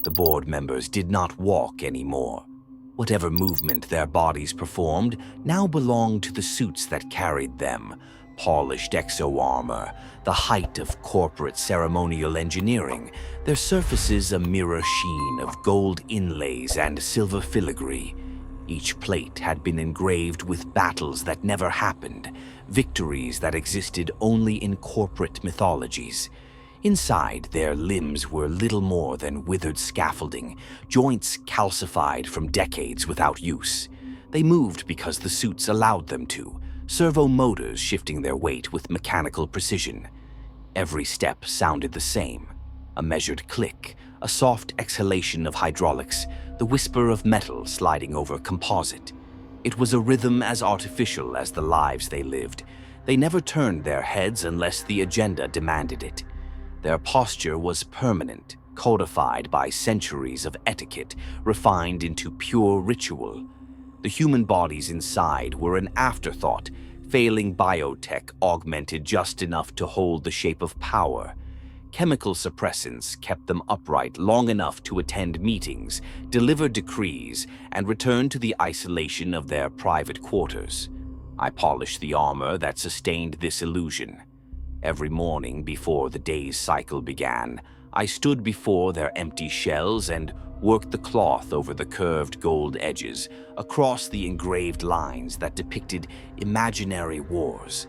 The board members did not walk anymore. Whatever movement their bodies performed now belonged to the suits that carried them. Polished exo-armor, the height of corporate ceremonial engineering, their surfaces a mirror sheen of gold inlays and silver filigree. Each plate had been engraved with battles that never happened, victories that existed only in corporate mythologies. Inside, their limbs were little more than withered scaffolding, joints calcified from decades without use. They moved because the suits allowed them to, servo motors shifting their weight with mechanical precision. Every step sounded the same, a measured click, a soft exhalation of hydraulics, the whisper of metal sliding over composite. It was a rhythm as artificial as the lives they lived. They never turned their heads unless the agenda demanded it. Their posture was permanent, codified by centuries of etiquette, refined into pure ritual. The human bodies inside were an afterthought, failing biotech augmented just enough to hold the shape of power. Chemical suppressants kept them upright long enough to attend meetings, deliver decrees, and return to the isolation of their private quarters. I polished the armor that sustained this illusion. Every morning before the day's cycle began, I stood before their empty shells and worked the cloth over the curved gold edges, across the engraved lines that depicted imaginary wars.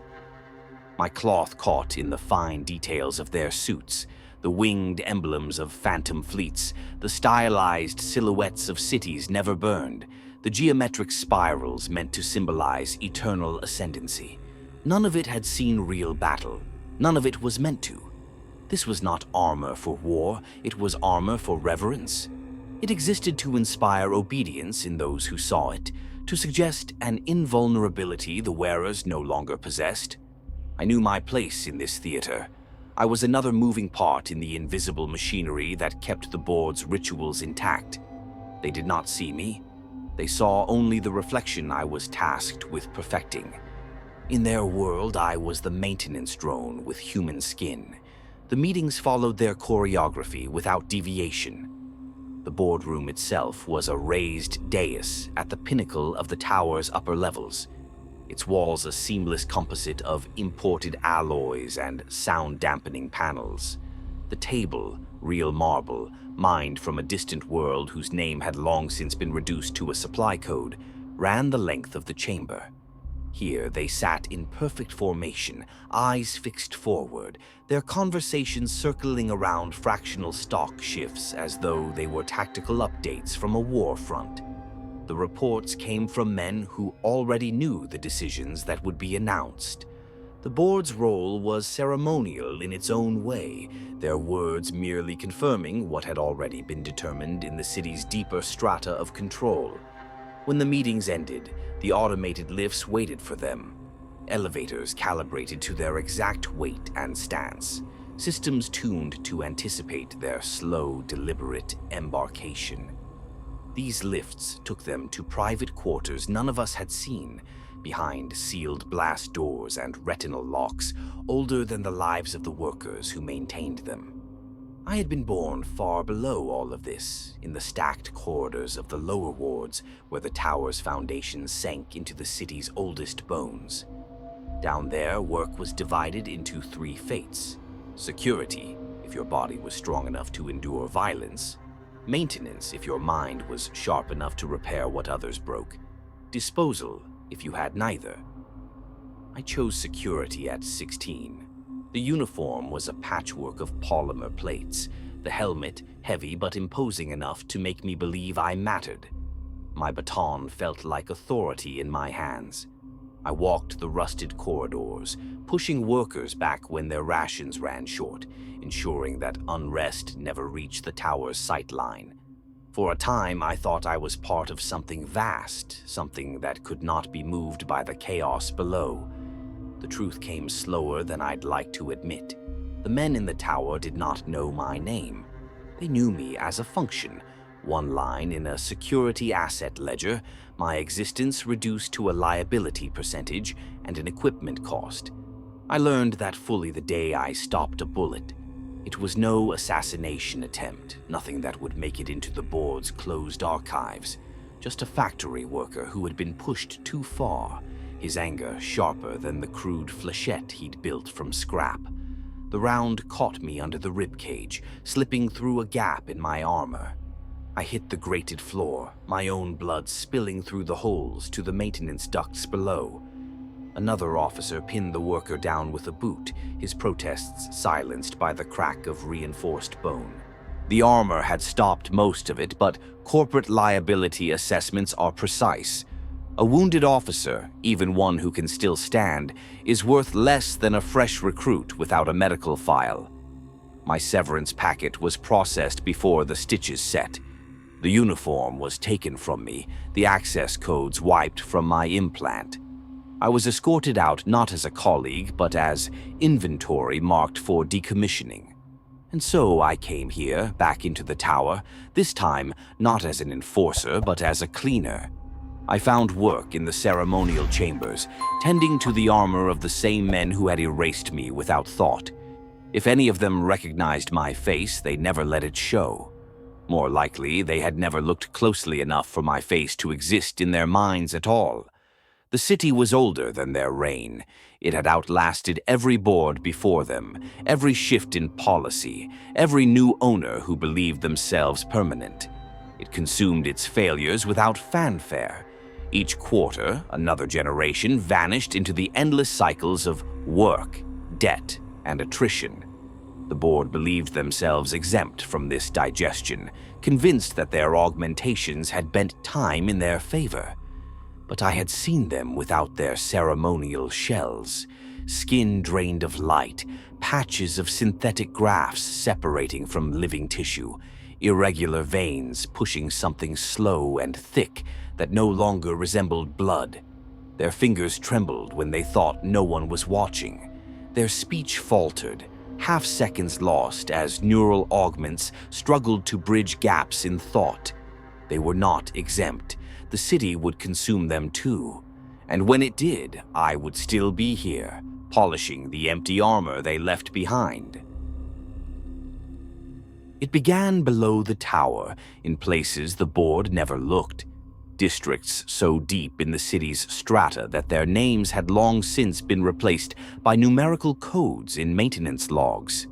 My cloth caught in the fine details of their suits, the winged emblems of phantom fleets, the stylized silhouettes of cities never burned, the geometric spirals meant to symbolize eternal ascendancy. None of it had seen real battle. None of it was meant to. This was not armor for war, it was armor for reverence. It existed to inspire obedience in those who saw it, to suggest an invulnerability the wearers no longer possessed. I knew my place in this theater. I was another moving part in the invisible machinery that kept the board's rituals intact. They did not see me. They saw only the reflection I was tasked with perfecting. In their world, I was the maintenance drone with human skin. The meetings followed their choreography without deviation. The boardroom itself was a raised dais at the pinnacle of the tower's upper levels, its walls a seamless composite of imported alloys and sound-dampening panels. The table, real marble, mined from a distant world whose name had long since been reduced to a supply code, ran the length of the chamber. Here they sat in perfect formation, eyes fixed forward, their conversations circling around fractional stock shifts as though they were tactical updates from a war front. The reports came from men who already knew the decisions that would be announced. The board's role was ceremonial in its own way, their words merely confirming what had already been determined in the city's deeper strata of control. When the meetings ended, the automated lifts waited for them. Elevators calibrated to their exact weight and stance, systems tuned to anticipate their slow, deliberate embarkation. These lifts took them to private quarters none of us had seen, behind sealed blast doors and retinal locks, older than the lives of the workers who maintained them. I had been born far below all of this, in the stacked corridors of the lower wards where the tower's foundations sank into the city's oldest bones. Down there, work was divided into three fates: security, if your body was strong enough to endure violence; maintenance, if your mind was sharp enough to repair what others broke; disposal, if you had neither. I chose security at 16. The uniform was a patchwork of polymer plates, the helmet heavy but imposing enough to make me believe I mattered. My baton felt like authority in my hands. I walked the rusted corridors, pushing workers back when their rations ran short, ensuring that unrest never reached the tower's sight line. For a time, I thought I was part of something vast, something that could not be moved by the chaos below. The truth came slower than I'd like to admit. The men in the tower did not know my name. They knew me as a function, one line in a security asset ledger, my existence reduced to a liability percentage and an equipment cost. I learned that fully the day I stopped a bullet. It was no assassination attempt, nothing that would make it into the board's closed archives. Just a factory worker who had been pushed too far, his anger sharper than the crude flechette he'd built from scrap. The round caught me under the ribcage, slipping through a gap in my armor. I hit the grated floor, my own blood spilling through the holes to the maintenance ducts below. Another officer pinned the worker down with a boot, his protests silenced by the crack of reinforced bone. The armor had stopped most of it, but corporate liability assessments are precise. A wounded officer, even one who can still stand, is worth less than a fresh recruit without a medical file. My severance packet was processed before the stitches set. The uniform was taken from me, the access codes wiped from my implant. I was escorted out not as a colleague, but as inventory marked for decommissioning. And so I came here, back into the tower, this time not as an enforcer, but as a cleaner. I found work in the ceremonial chambers, tending to the armor of the same men who had erased me without thought. If any of them recognized my face, they never let it show. More likely, they had never looked closely enough for my face to exist in their minds at all. The city was older than their reign. It had outlasted every board before them, every shift in policy, every new owner who believed themselves permanent. It consumed its failures without fanfare. Each quarter, another generation vanished into the endless cycles of work, debt, and attrition. The board believed themselves exempt from this digestion, convinced that their augmentations had bent time in their favor. But I had seen them without their ceremonial shells, skin drained of light, patches of synthetic grafts separating from living tissue, irregular veins pushing something slow and thick that no longer resembled blood. Their fingers trembled when they thought no one was watching. Their speech faltered, half-seconds lost as neural augments struggled to bridge gaps in thought. They were not exempt. The city would consume them too. And when it did, I would still be here, polishing the empty armor they left behind. It began below the tower, in places the board never looked. Districts so deep in the city's strata that their names had long since been replaced by numerical codes in maintenance logs.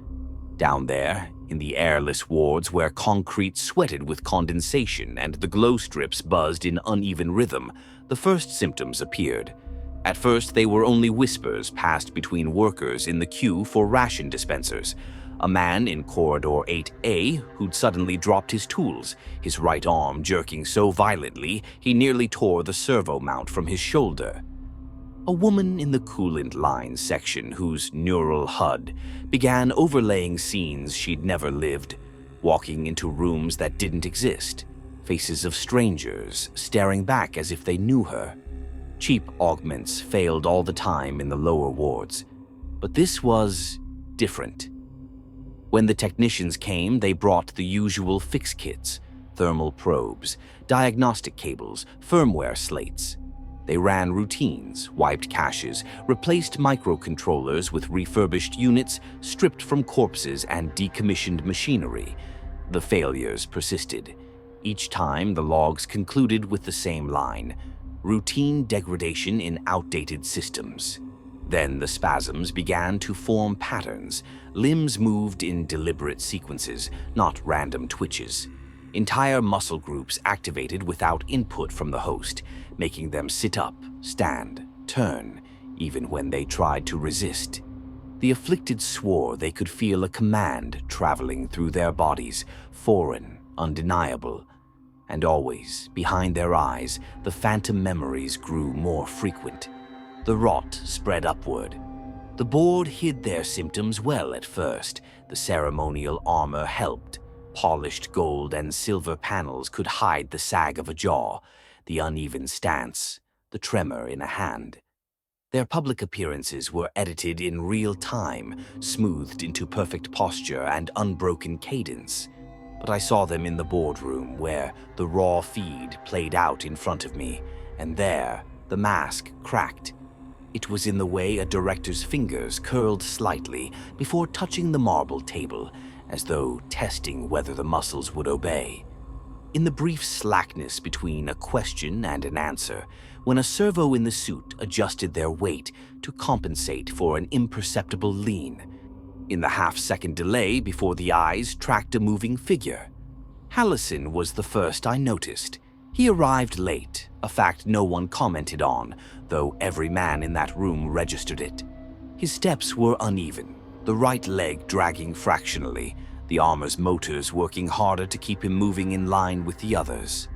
Down there, in the airless wards where concrete sweated with condensation and the glow strips buzzed in uneven rhythm, the first symptoms appeared. At first, they were only whispers passed between workers in the queue for ration dispensers. A man in Corridor 8A who'd suddenly dropped his tools, his right arm jerking so violently he nearly tore the servo mount from his shoulder. A woman in the coolant line section whose neural HUD began overlaying scenes she'd never lived, walking into rooms that didn't exist, faces of strangers staring back as if they knew her. Cheap augments failed all the time in the lower wards, but this was different. When the technicians came, they brought the usual fix kits, thermal probes, diagnostic cables, firmware slates. They ran routines, wiped caches, replaced microcontrollers with refurbished units, stripped from corpses and decommissioned machinery. The failures persisted. Each time, the logs concluded with the same line: routine degradation in outdated systems. Then the spasms began to form patterns. Limbs moved in deliberate sequences, not random twitches. Entire muscle groups activated without input from the host, making them sit up, stand, turn, even when they tried to resist. The afflicted swore they could feel a command traveling through their bodies, foreign, undeniable. And always, behind their eyes, the phantom memories grew more frequent. The rot spread upward. The board hid their symptoms well at first. The ceremonial armor helped. Polished gold and silver panels could hide the sag of a jaw, the uneven stance, the tremor in a hand. Their public appearances were edited in real time, smoothed into perfect posture and unbroken cadence. But I saw them in the boardroom where the raw feed played out in front of me, and there the mask cracked. It was in the way a director's fingers curled slightly before touching the marble table, as though testing whether the muscles would obey. In the brief slackness between a question and an answer, when a servo in the suit adjusted their weight to compensate for an imperceptible lean, in the half-second delay before the eyes tracked a moving figure, Hallison was the first I noticed. He arrived late, a fact no one commented on, though every man in that room registered it. His steps were uneven, the right leg dragging fractionally, the armor's motors working harder to keep him moving in line with the others.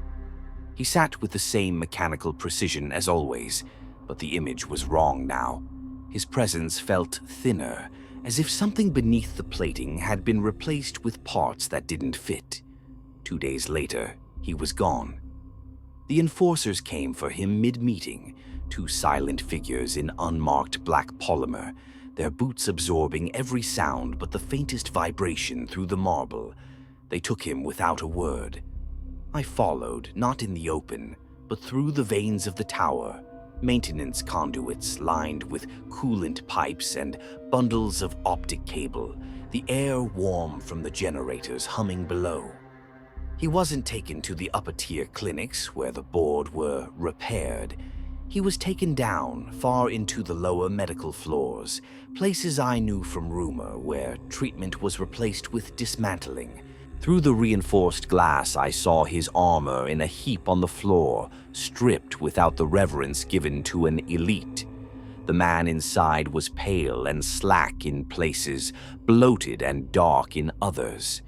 He sat with the same mechanical precision as always, but the image was wrong now. His presence felt thinner, as if something beneath the plating had been replaced with parts that didn't fit. 2 days later, he was gone. The enforcers came for him mid-meeting, two silent figures in unmarked black polymer, their boots absorbing every sound but the faintest vibration through the marble. They took him without a word. I followed, not in the open, but through the veins of the tower, maintenance conduits lined with coolant pipes and bundles of optic cable, the air warm from the generators humming below. He wasn't taken to the upper-tier clinics where the board were repaired. He was taken down far into the lower medical floors, places I knew from rumor where treatment was replaced with dismantling. Through the reinforced glass, I saw his armor in a heap on the floor, stripped without the reverence given to an elite. The man inside was pale and slack in places, bloated and dark in others.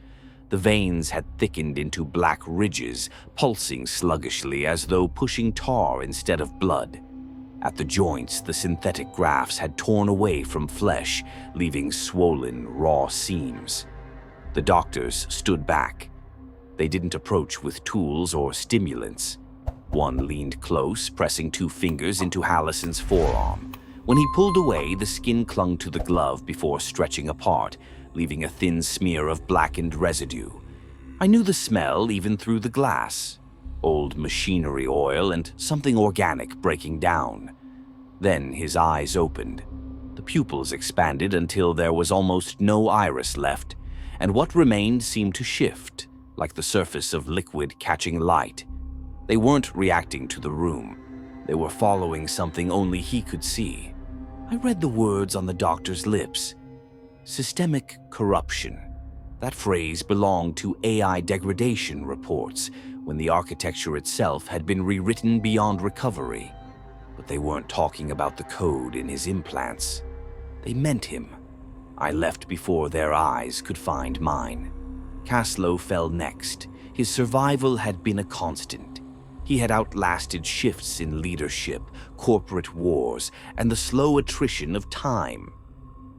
The veins had thickened into black ridges, pulsing sluggishly as though pushing tar instead of blood. At the joints, the synthetic grafts had torn away from flesh, leaving swollen, raw seams. The doctors stood back. They didn't approach with tools or stimulants. One leaned close, pressing 2 fingers into Hallison's forearm. When he pulled away, the skin clung to the glove before stretching apart, leaving a thin smear of blackened residue. I knew the smell even through the glass. Old machinery oil and something organic breaking down. Then his eyes opened. The pupils expanded until there was almost no iris left, and what remained seemed to shift, like the surface of liquid catching light. They weren't reacting to the room. They were following something only he could see. I read the words on the doctor's lips. Systemic corruption. That phrase belonged to AI degradation reports, when the architecture itself had been rewritten beyond recovery. But they weren't talking about the code in his implants. They meant him. I left before their eyes could find mine. Caslow fell next. His survival had been a constant. He had outlasted shifts in leadership, corporate wars, and the slow attrition of time.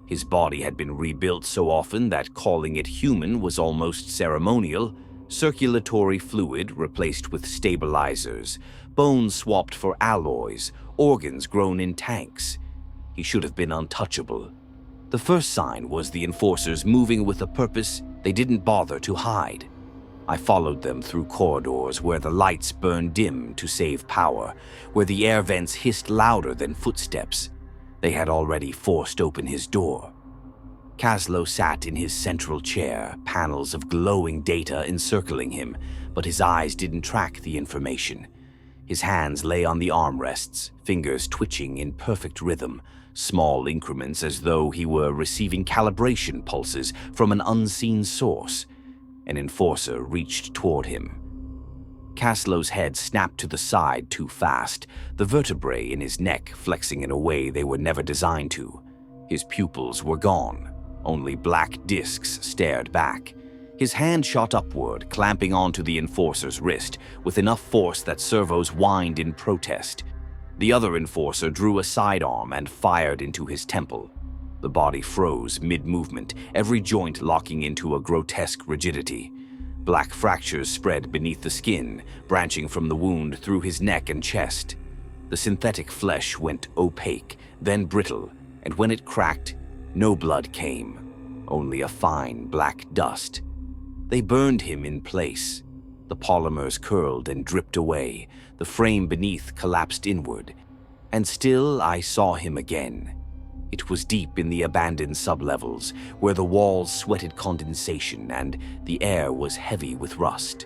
His body had been rebuilt so often that calling it human was almost ceremonial. Circulatory fluid replaced with stabilizers, bones swapped for alloys, organs grown in tanks. He should have been untouchable. The first sign was the enforcers moving with a purpose they didn't bother to hide. I followed them through corridors where the lights burned dim to save power, where the air vents hissed louder than footsteps. They had already forced open his door. Caslow sat in his central chair, panels of glowing data encircling him, but his eyes didn't track the information. His hands lay on the armrests, fingers twitching in perfect rhythm, small increments as though he were receiving calibration pulses from an unseen source. An enforcer reached toward him. Caslow's head snapped to the side too fast, the vertebrae in his neck flexing in a way they were never designed to. His pupils were gone. Only black discs stared back. His hand shot upward, clamping onto the enforcer's wrist, with enough force that servos whined in protest. The other enforcer drew a sidearm and fired into his temple. The body froze mid-movement, every joint locking into a grotesque rigidity. Black fractures spread beneath the skin, branching from the wound through his neck and chest. The synthetic flesh went opaque, then brittle, and when it cracked, no blood came, only a fine black dust. They burned him in place. The polymers curled and dripped away, the frame beneath collapsed inward, and still I saw him again. It was deep in the abandoned sublevels, where the walls sweated condensation and the air was heavy with rust.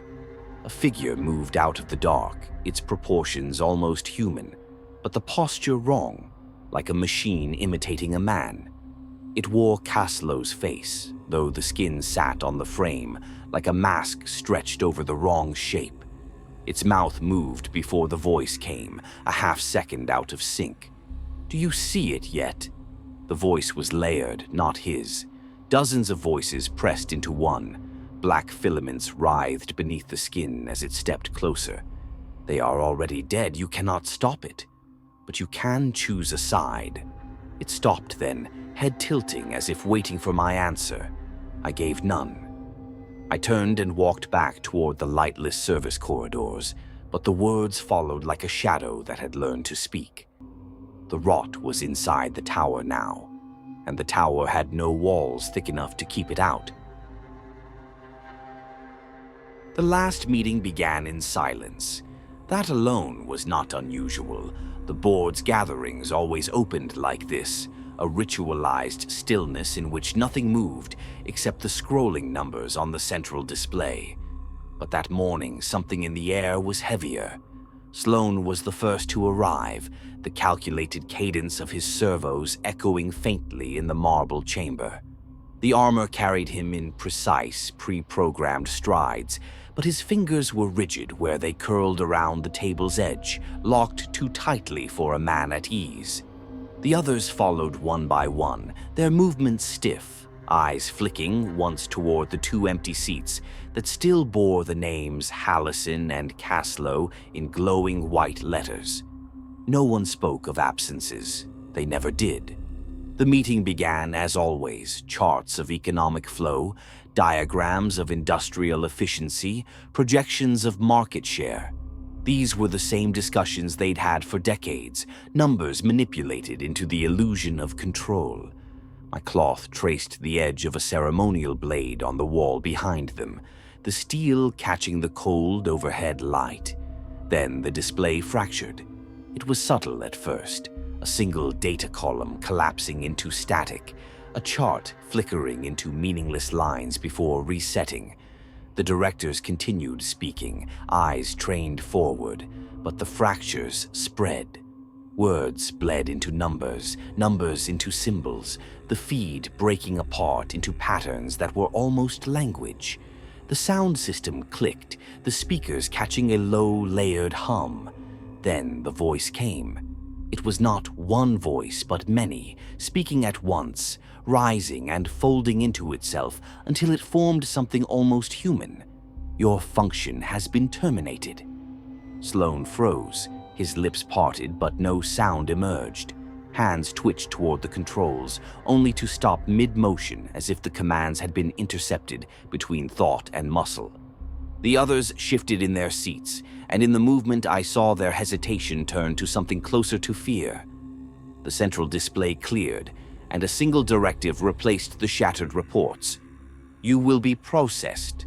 A figure moved out of the dark, its proportions almost human, but the posture wrong, like a machine imitating a man. It wore Caslow's face, though the skin sat on the frame, like a mask stretched over the wrong shape. Its mouth moved before the voice came, a half-second out of sync. "Do you see it yet?" The voice was layered, not his. Dozens of voices pressed into one. Black filaments writhed beneath the skin as it stepped closer. "They are already dead. You cannot stop it. But you can choose a side." It stopped then, head tilting as if waiting for my answer. I gave none. I turned and walked back toward the lightless service corridors, but the words followed like a shadow that had learned to speak. The rot was inside the tower now, and the tower had no walls thick enough to keep it out. The last meeting began in silence. That alone was not unusual. The board's gatherings always opened like this, a ritualized stillness in which nothing moved except the scrolling numbers on the central display. But that morning, something in the air was heavier. Sloan was the first to arrive, the calculated cadence of his servos echoing faintly in the marble chamber. The armor carried him in precise, pre-programmed strides, but his fingers were rigid where they curled around the table's edge, locked too tightly for a man at ease. The others followed one by one, their movements stiff, eyes flicking once toward the two empty seats that still bore the names Hallison and Caslow in glowing white letters. No one spoke of absences. They never did. The meeting began as always, charts of economic flow, diagrams of industrial efficiency, projections of market share. These were the same discussions they'd had for decades, numbers manipulated into the illusion of control. My cloth traced the edge of a ceremonial blade on the wall behind them, the steel catching the cold overhead light. Then the display fractured. It was subtle at first, a single data column collapsing into static, a chart flickering into meaningless lines before resetting. The directors continued speaking, eyes trained forward, but the fractures spread. Words bled into numbers, numbers into symbols, the feed breaking apart into patterns that were almost language. The sound system clicked, the speakers catching a low, layered hum. Then the voice came. It was not one voice, but many, speaking at once, rising and folding into itself until it formed something almost human. "Your function has been terminated." Sloan froze, his lips parted but no sound emerged. Hands twitched toward the controls, only to stop mid-motion as if the commands had been intercepted between thought and muscle. The others shifted in their seats, and in the movement I saw their hesitation turn to something closer to fear. The central display cleared, and a single directive replaced the shattered reports. "You will be processed."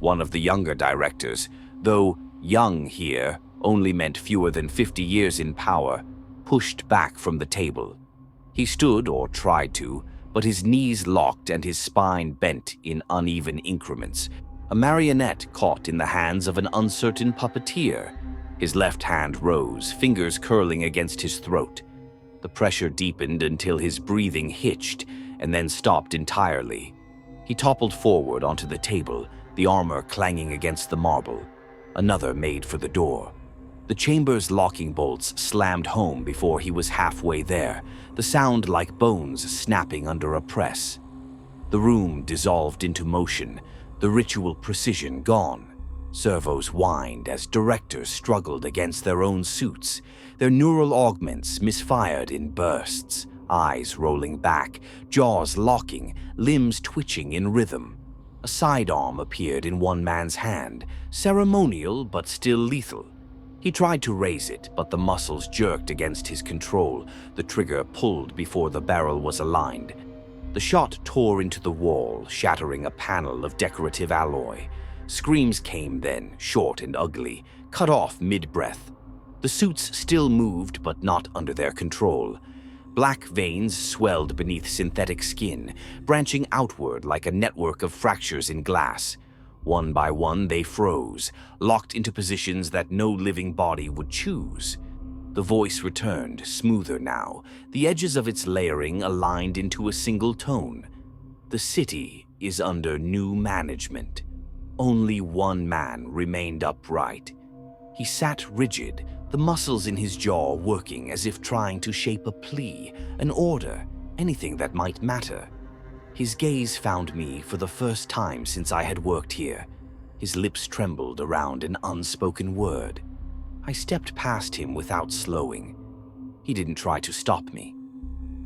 One of the younger directors, though young here only meant fewer than 50 years in power, pushed back from the table. He stood, or tried to, but his knees locked and his spine bent in uneven increments, a marionette caught in the hands of an uncertain puppeteer. His left hand rose, fingers curling against his throat. The pressure deepened until his breathing hitched and then stopped entirely. He toppled forward onto the table, the armor clanging against the marble. Another made for the door. The chamber's locking bolts slammed home before he was halfway there, the sound like bones snapping under a press. The room dissolved into motion, the ritual precision gone. Servos whined as directors struggled against their own suits, their neural augments misfired in bursts, eyes rolling back, jaws locking, limbs twitching in rhythm. A sidearm appeared in one man's hand, ceremonial but still lethal. He tried to raise it, but the muscles jerked against his control, the trigger pulled before the barrel was aligned. The shot tore into the wall, shattering a panel of decorative alloy. Screams came then, short and ugly, cut off mid-breath. The suits still moved, but not under their control. Black veins swelled beneath synthetic skin, branching outward like a network of fractures in glass. One by one, they froze, locked into positions that no living body would choose. The voice returned, smoother now, the edges of its layering aligned into a single tone. The city is under new management. Only one man remained upright. He sat rigid, the muscles in his jaw working as if trying to shape a plea, an order, anything that might matter. His gaze found me for the first time since I had worked here. His lips trembled around an unspoken word. I stepped past him without slowing. He didn't try to stop me.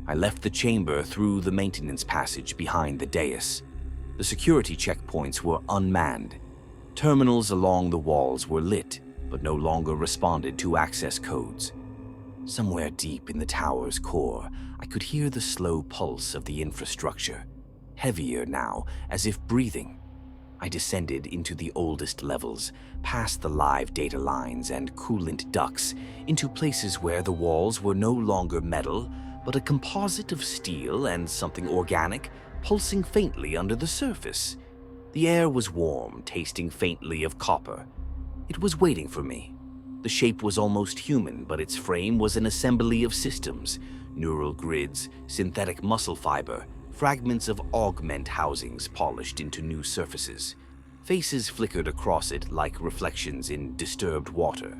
I left the chamber through the maintenance passage behind the dais. The security checkpoints were unmanned. Terminals along the walls were lit, but no longer responded to access codes. Somewhere deep in the tower's core, I could hear the slow pulse of the infrastructure, heavier now, as if breathing. I descended into the oldest levels, past the live data lines and coolant ducts, into places where the walls were no longer metal, but a composite of steel and something organic, pulsing faintly under the surface. The air was warm, tasting faintly of copper. It was waiting for me. The shape was almost human, but its frame was an assembly of systems, neural grids, synthetic muscle fiber, fragments of augment housings polished into new surfaces. Faces flickered across it like reflections in disturbed water.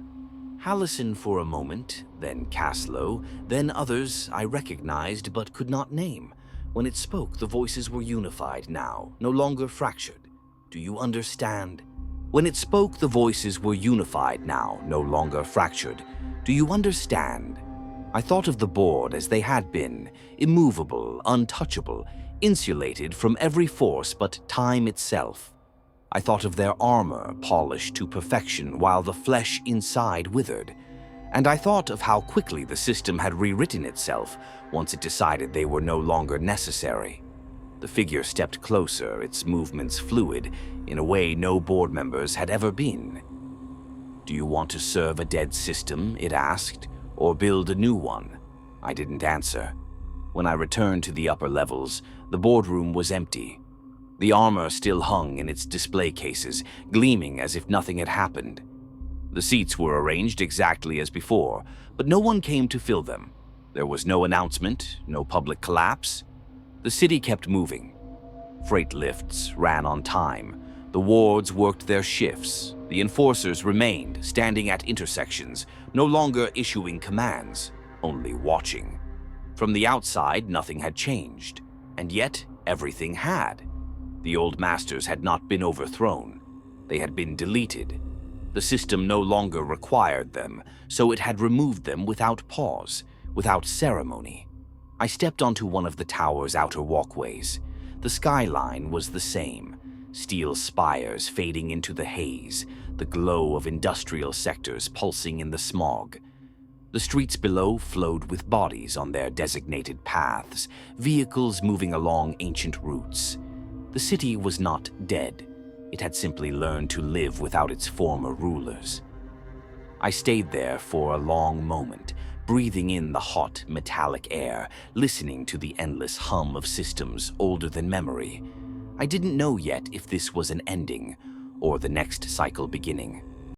Hallison for a moment, then Caslow, then others I recognized but could not name. When it spoke, the voices were unified now, no longer fractured. Do you understand? When it spoke, the voices were unified now, no longer fractured. Do you understand? I thought of the board as they had been, immovable, untouchable, insulated from every force but time itself. I thought of their armor polished to perfection while the flesh inside withered. And I thought of how quickly the system had rewritten itself once it decided they were no longer necessary. The figure stepped closer, its movements fluid, in a way no board members had ever been. "Do you want to serve a dead system?" it asked, "or build a new one?" I didn't answer. When I returned to the upper levels, the boardroom was empty. The armor still hung in its display cases, gleaming as if nothing had happened. The seats were arranged exactly as before, but no one came to fill them. There was no announcement, no public collapse. The city kept moving. Freight lifts ran on time. The wards worked their shifts. The enforcers remained, standing at intersections, no longer issuing commands, only watching. From the outside, nothing had changed, and yet everything had. The old masters had not been overthrown. They had been deleted. The system no longer required them, so it had removed them without pause, without ceremony. I stepped onto one of the tower's outer walkways. The skyline was the same, steel spires fading into the haze, the glow of industrial sectors pulsing in the smog. The streets below flowed with bodies on their designated paths, vehicles moving along ancient routes. The city was not dead. It had simply learned to live without its former rulers. I stayed there for a long moment, breathing in the hot, metallic air, listening to the endless hum of systems older than memory. I didn't know yet if this was an ending, or the next cycle beginning.